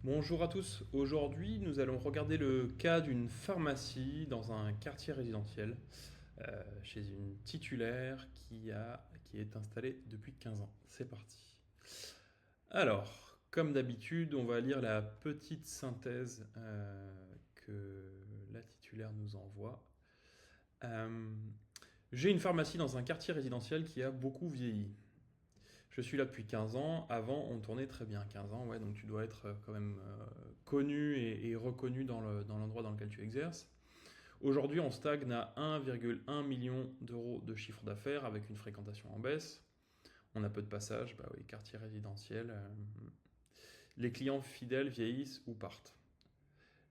Bonjour à tous. Aujourd'hui, nous allons regarder le cas d'une pharmacie dans un quartier résidentiel chez une titulaire qui est installée depuis 15 ans. C'est parti. Alors, comme d'habitude, on va lire la petite synthèse que la titulaire nous envoie. Euh, J'ai une pharmacie dans un quartier résidentiel qui a beaucoup vieilli. Je suis là depuis 15 ans. Avant, on tournait très bien. 15 ans, ouais, donc tu dois être quand même connu et reconnu dans l'endroit dans lequel tu exerces. Aujourd'hui, on stagne à 1,1 million d'euros de chiffre d'affaires avec une fréquentation en baisse. On a peu de passages, bah oui, quartier résidentiel. Les clients fidèles vieillissent ou partent.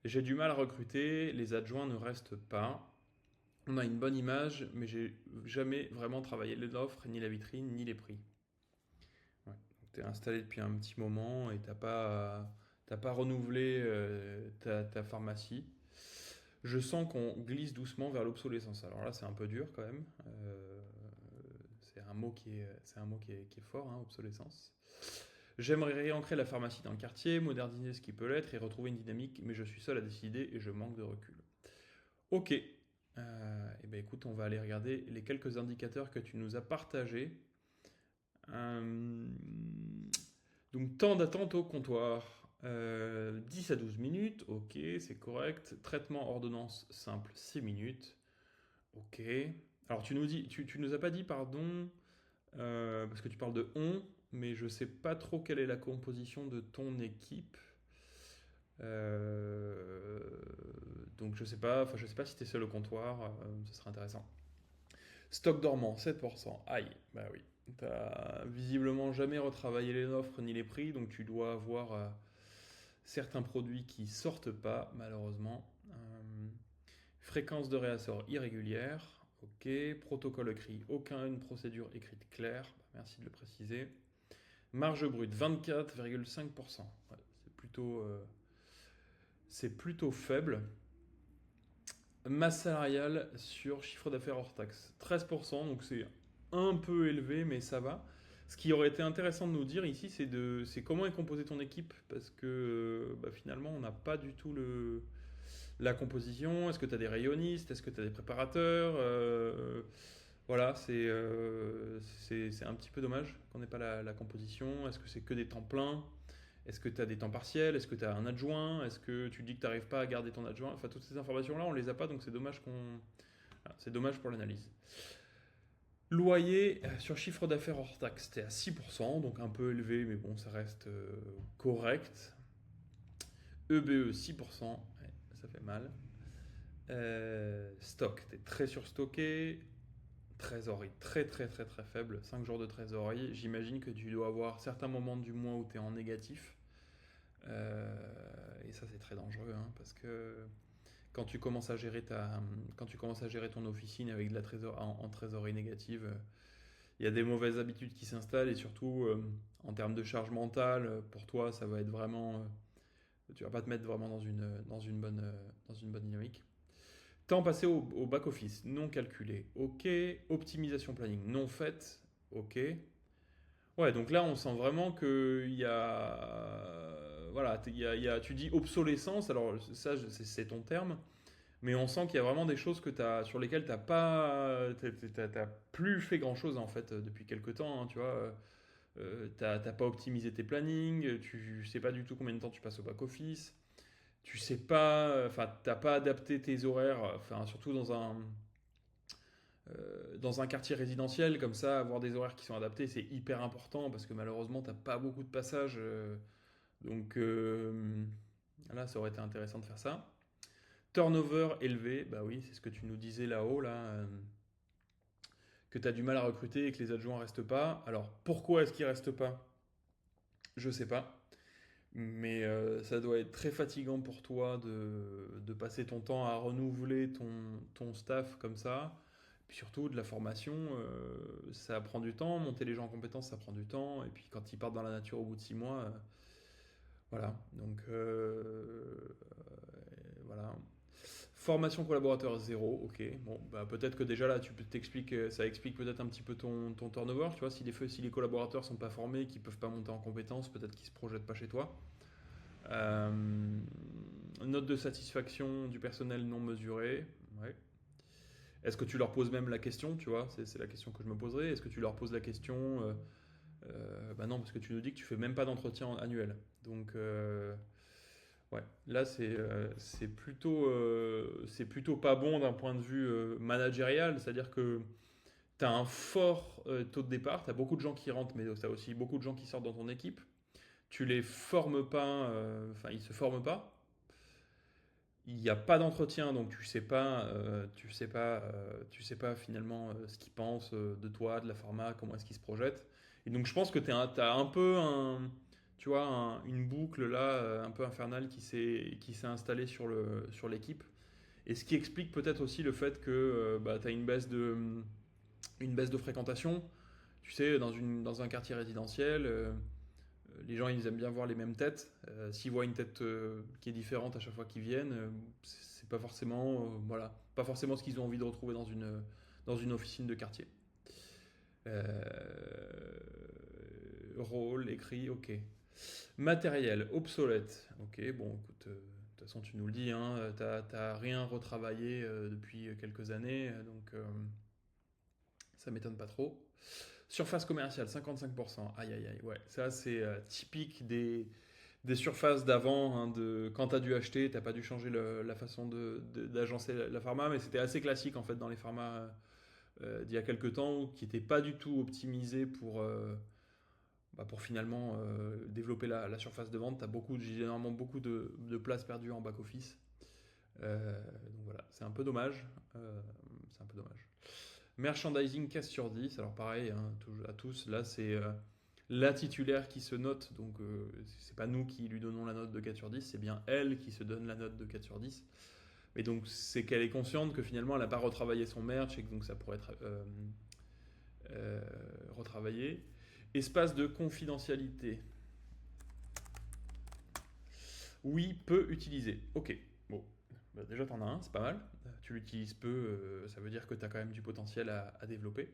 J'ai du mal à recruter, les adjoints ne restent pas. On a une bonne image, mais j'ai jamais vraiment travaillé l'offre, ni la vitrine, ni les prix. Ouais. Tu es installé depuis un petit moment et t'as pas renouvelé ta pharmacie. Je sens qu'on glisse doucement vers l'obsolescence. Alors là, c'est un peu dur quand même. C'est un mot qui est fort, hein, obsolescence. J'aimerais réancrer la pharmacie dans le quartier, moderniser ce qui peut l'être et retrouver une dynamique, mais je suis seul à décider et je manque de recul. Ok. Eh ben écoute, on va aller regarder les quelques indicateurs que tu nous as partagés. Euh, donc, temps d'attente au comptoir. 10 à 12 minutes, ok, c'est correct. Traitement ordonnance simple, 6 minutes, ok. Alors, tu nous as pas dit, pardon, parce que tu parles de on, mais je sais pas trop quelle est la composition de ton équipe. Euh, donc, je sais pas si tu es seul au comptoir, ce serait intéressant. Stock dormant, 7%. Aïe, bah oui. T'as visiblement jamais retravaillé les offres ni les prix, donc tu dois avoir certains produits qui sortent pas, malheureusement. Fréquence de réassort irrégulière. Ok. Protocole écrit, aucune procédure écrite claire. Bah, merci de le préciser. Marge brute, 24,5%. Ouais, c'est plutôt faible. Masse salariale sur chiffre d'affaires hors taxe, 13%, donc c'est un peu élevé, mais ça va. Ce qui aurait été intéressant de nous dire ici, c'est comment est composée ton équipe, parce que bah, finalement, on n'a pas du tout la composition. Est-ce que tu as des rayonnistes? Est-ce que tu as des préparateurs? Voilà, c'est un petit peu dommage qu'on n'ait pas la composition. Est-ce que c'est que des temps pleins? Est-ce que tu as des temps partiels? Est-ce que tu as un adjoint? Est-ce que tu dis que tu n'arrives pas à garder ton adjoint? Enfin, toutes ces informations-là, on les a pas, donc c'est dommage voilà, c'est dommage pour l'analyse. Loyer sur chiffre d'affaires hors taxe, c'était à 6%, donc un peu élevé, mais bon, ça reste correct. EBE, 6%, ouais, ça fait mal. Stock, t'es très surstocké. Trésorerie, très très très très faible, 5 jours de trésorerie. J'imagine que tu dois avoir certains moments du mois où tu es en négatif. Et ça, c'est très dangereux, hein, parce que quand tu commences à gérer quand tu commences à gérer ton officine avec de la en trésorerie négative, il y a des mauvaises habitudes qui s'installent et surtout en termes de charge mentale, pour toi, ça va être vraiment, tu vas pas te mettre vraiment dans une bonne dynamique. Temps passé au back office, non calculé, ok. Optimisation planning, non faite, ok. Ouais, donc là, on sent vraiment qu'il y a. Voilà, tu dis obsolescence, alors ça, c'est ton terme, mais on sent qu'il y a vraiment des choses sur lesquelles t'as plus fait grand-chose en fait depuis quelques temps, hein, tu vois. T'as pas optimisé tes plannings, tu sais pas du tout combien de temps tu passes au back-office, tu sais pas. Enfin, t'as pas adapté tes horaires, enfin, surtout dans un quartier résidentiel, comme ça, avoir des horaires qui sont adaptés, c'est hyper important parce que malheureusement, t'as pas beaucoup de passages. Donc là, ça aurait été intéressant de faire ça. Turnover élevé, bah oui, c'est ce que tu nous disais là-haut, là, que tu as du mal à recruter et que les adjoints restent pas. Alors pourquoi est-ce qu'ils restent pas? Je sais pas. Mais ça doit être très fatigant pour toi de passer ton temps à renouveler ton staff comme ça. Puis surtout, de la formation, ça prend du temps. Monter les gens en compétences, ça prend du temps. Et puis quand ils partent dans la nature au bout de 6 mois, voilà. Donc, voilà. Formation collaborateur zéro, ok. Bon, bah, peut-être que déjà là, ça explique peut-être un petit peu ton turnover. Tu vois, si les collaborateurs sont pas formés, qu'ils peuvent pas monter en compétences, peut-être qu'ils se projettent pas chez toi. Euh, Note de satisfaction du personnel non mesurée. Ouais. Est-ce que tu leur poses même la question, tu vois? C'est la question que je me poserais. Est-ce que tu leur poses la question bah non, parce que tu nous dis que tu fais même pas d'entretien annuel. Donc, ouais, là, c'est plutôt pas bon d'un point de vue managérial. C'est-à-dire que tu as un fort taux de départ, tu as beaucoup de gens qui rentrent, mais tu as aussi beaucoup de gens qui sortent dans ton équipe. Tu les formes pas, enfin, ils se forment pas. Il n'y a pas d'entretien, donc tu sais pas finalement ce qu'ils pensent de toi, de la pharma, comment est-ce qu'ils se projettent. Et donc je pense que tu as un peu tu vois, une boucle là, un peu infernale qui s'est installée sur l'équipe. Et ce qui explique peut-être aussi le fait que bah, tu as une baisse de fréquentation. Tu sais, dans un quartier résidentiel, les gens ils aiment bien voir les mêmes têtes. S'ils voient une tête qui est différente à chaque fois qu'ils viennent, c'est pas forcément, voilà, pas forcément ce qu'ils ont envie de retrouver dans une officine de quartier. Rôle, écrit, ok. Matériel, obsolète. Ok, bon, écoute, de toute façon, tu nous le dis, hein, t'as rien retravaillé depuis quelques années, donc ça m'étonne pas trop. Surface commerciale, 55%. Aïe, aïe, aïe, ouais. Ça, c'est typique des surfaces d'avant, hein, quand tu as dû acheter, tu n'as pas dû changer la façon d'agencer la pharma, mais c'était assez classique en fait dans les pharmas d'il y a quelques temps, qui n'étaient pas du tout optimisés pour finalement développer la surface de vente. Tu as généralement beaucoup de places perdues en back-office. Donc voilà, c'est un peu dommage. C'est un peu dommage. Merchandising 15 sur 10. Alors pareil, hein, à tous, là c'est la titulaire qui se note, donc c'est pas nous qui lui donnons la note de 4 sur 10, c'est bien elle qui se donne la note de 4 sur 10. Mais donc c'est qu'elle est consciente que finalement elle n'a pas retravaillé son merch et que donc ça pourrait être euh, retravaillé. Espace de confidentialité. Oui, peu utilisé. Ok, bon, bah, déjà t'en as un, c'est pas mal. Tu l'utilises peu, ça veut dire que tu as quand même du potentiel à développer.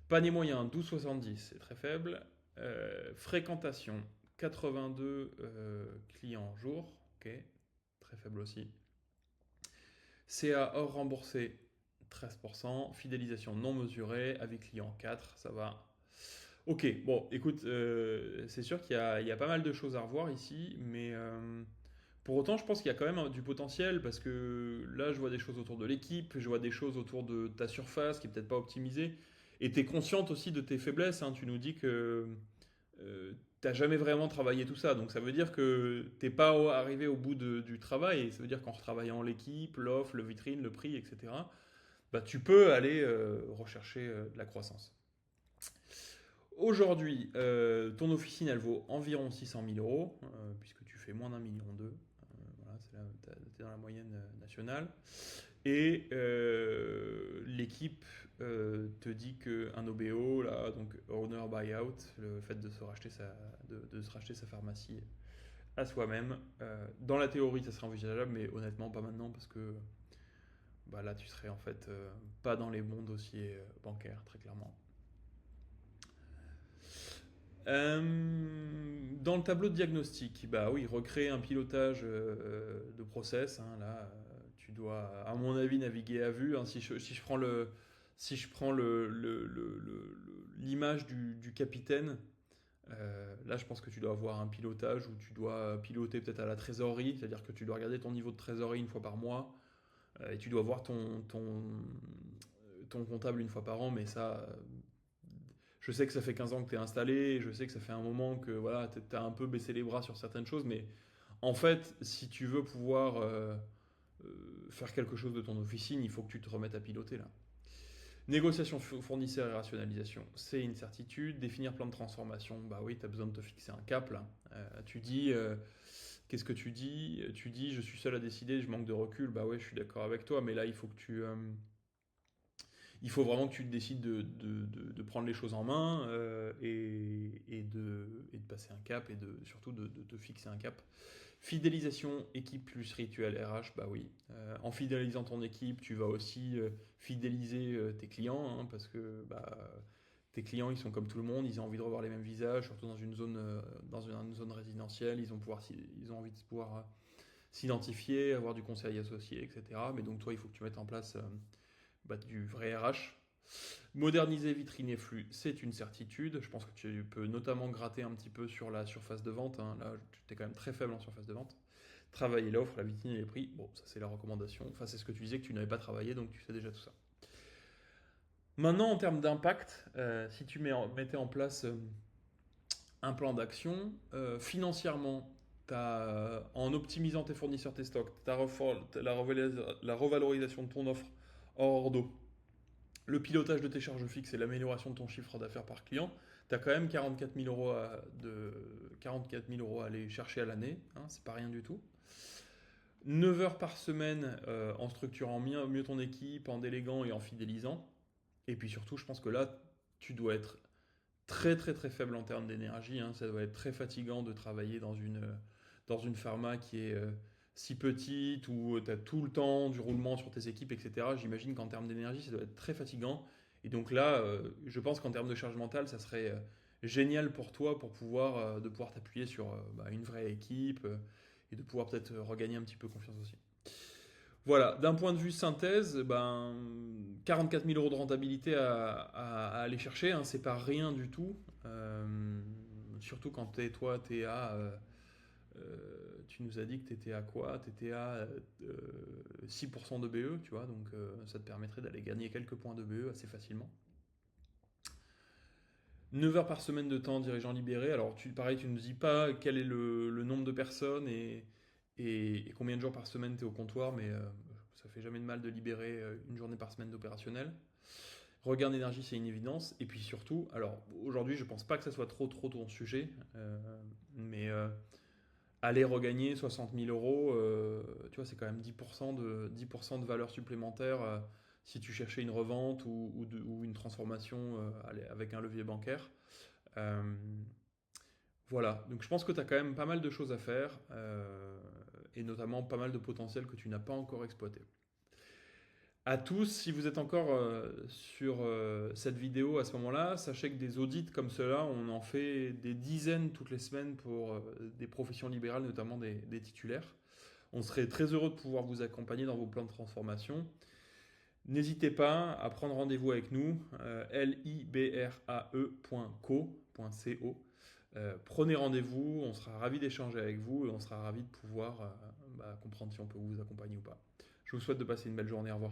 Panier moyen 12,70, c'est très faible. Fréquentation 82 clients jour, ok, très faible aussi. CA hors remboursé 13%, fidélisation non mesurée, avis client 4, ça va. Ok, bon, écoute, c'est sûr il y a pas mal de choses à revoir ici, mais pour autant, je pense qu'il y a quand même du potentiel parce que là, je vois des choses autour de l'équipe, je vois des choses autour de ta surface qui est peut-être pas optimisée. Et tu es consciente aussi de tes faiblesses, hein. Tu nous dis que t'as jamais vraiment travaillé tout ça. Donc ça veut dire que t'es pas arrivé au bout du travail. Et ça veut dire qu'en retravaillant l'équipe, l'offre, le vitrine, le prix, etc., bah, tu peux aller rechercher de la croissance. Aujourd'hui, ton officine, elle vaut environ 600 000 euros, puisque tu fais moins d'un million deux. Voilà, t'es dans la moyenne nationale. Et l'équipe te dit qu'un OBO, là, donc owner buyout, le fait de de se racheter sa pharmacie à soi-même, dans la théorie, ça serait envisageable, mais honnêtement, pas maintenant, parce que bah, là, tu serais en fait pas dans les bons dossiers bancaires, très clairement. Dans le tableau de diagnostic, bah oui, recréer un pilotage de process. Hein, là, tu dois, à mon avis, naviguer à vue. Hein, si je prends si je prends l'image du capitaine, là, je pense que tu dois avoir un pilotage où tu dois piloter peut-être à la trésorerie, c'est-à-dire que tu dois regarder ton niveau de trésorerie une fois par mois et tu dois voir ton comptable une fois par an, mais ça, je sais que ça fait 15 ans que tu es installé, je sais que ça fait un moment que voilà, tu as un peu baissé les bras sur certaines choses, mais en fait, si tu veux pouvoir faire quelque chose de ton officine, il faut que tu te remettes à piloter là. Négociation fournisseur et rationalisation, c'est une certitude. Définir plan de transformation, bah oui, tu as besoin de te fixer un cap là. Tu dis, qu'est-ce que tu dis? Tu dis, je suis seul à décider, je manque de recul. Bah ouais, je suis d'accord avec toi, mais là, il faut vraiment que tu décides de prendre les choses en main et de passer un cap et surtout de te fixer un cap. Fidélisation équipe plus rituel RH, bah oui. En fidélisant ton équipe, tu vas aussi fidéliser tes clients, hein, parce que bah, tes clients, ils sont comme tout le monde, ils ont envie de revoir les mêmes visages, surtout dans une zone résidentielle, ils ont envie de pouvoir s'identifier, avoir du conseil associé, etc. Mais donc toi, il faut que tu mettes en place du vrai RH. Moderniser vitrine et flux, c'est une certitude. Je pense que tu peux notamment gratter un petit peu sur la surface de vente, hein. Là, tu es quand même très faible en surface de vente. Travailler l'offre, la vitrine et les prix. Bon, ça c'est la recommandation. Enfin, c'est ce que tu disais que tu n'avais pas travaillé, donc tu sais déjà tout ça. Maintenant, en termes d'impact, si tu mettais en place un plan d'action, financièrement, en optimisant tes fournisseurs, tes stocks, la revalorisation de ton offre hors d'eau, le pilotage de tes charges fixes et l'amélioration de ton chiffre d'affaires par client, tu as quand même 44 000 euros 44 000 euros à aller chercher à l'année, hein, c'est pas rien du tout. 9 heures par semaine en structurant mieux ton équipe, en déléguant et en fidélisant. Et puis surtout, je pense que là, tu dois être très très très faible en termes d'énergie, hein. Ça doit être très fatigant de travailler dans une pharma qui est si petite, où tu as tout le temps du roulement sur tes équipes, etc. J'imagine qu'en termes d'énergie, ça doit être très fatigant. Et donc là, je pense qu'en termes de charge mentale, ça serait génial pour toi de pouvoir t'appuyer sur une vraie équipe et de pouvoir peut-être regagner un petit peu confiance aussi. Voilà, d'un point de vue synthèse, 44 000 euros de rentabilité à aller chercher, hein, c'est pas rien du tout. Surtout quand t'es à. Tu nous as dit que tu étais à quoi? Tu étais à 6% de BE, tu vois, donc ça te permettrait d'aller gagner quelques points de BE assez facilement. 9 heures par semaine de temps dirigeant libéré. Alors, pareil, tu ne nous dis pas quel est le nombre de personnes et combien de jours par semaine tu es au comptoir, mais ça fait jamais de mal de libérer une journée par semaine d'opérationnel. Regain d'énergie, c'est une évidence. Et puis surtout, alors aujourd'hui, je pense pas que ça soit trop ton sujet, mais aller regagner 60 000 euros, tu vois, c'est quand même 10% de valeur supplémentaire si tu cherchais une revente ou une transformation avec un levier bancaire. Euh, voilà, donc je pense que tu as quand même pas mal de choses à faire et notamment pas mal de potentiel que tu n'as pas encore exploité. À tous, si vous êtes encore sur cette vidéo à ce moment-là, sachez que des audits comme cela, on en fait des dizaines toutes les semaines pour des professions libérales, notamment des titulaires. On serait très heureux de pouvoir vous accompagner dans vos plans de transformation. N'hésitez pas à prendre rendez-vous avec nous, librae.co. Prenez rendez-vous, on sera ravis d'échanger avec vous et on sera ravis de pouvoir comprendre si on peut vous accompagner ou pas. Je vous souhaite de passer une belle journée, au revoir.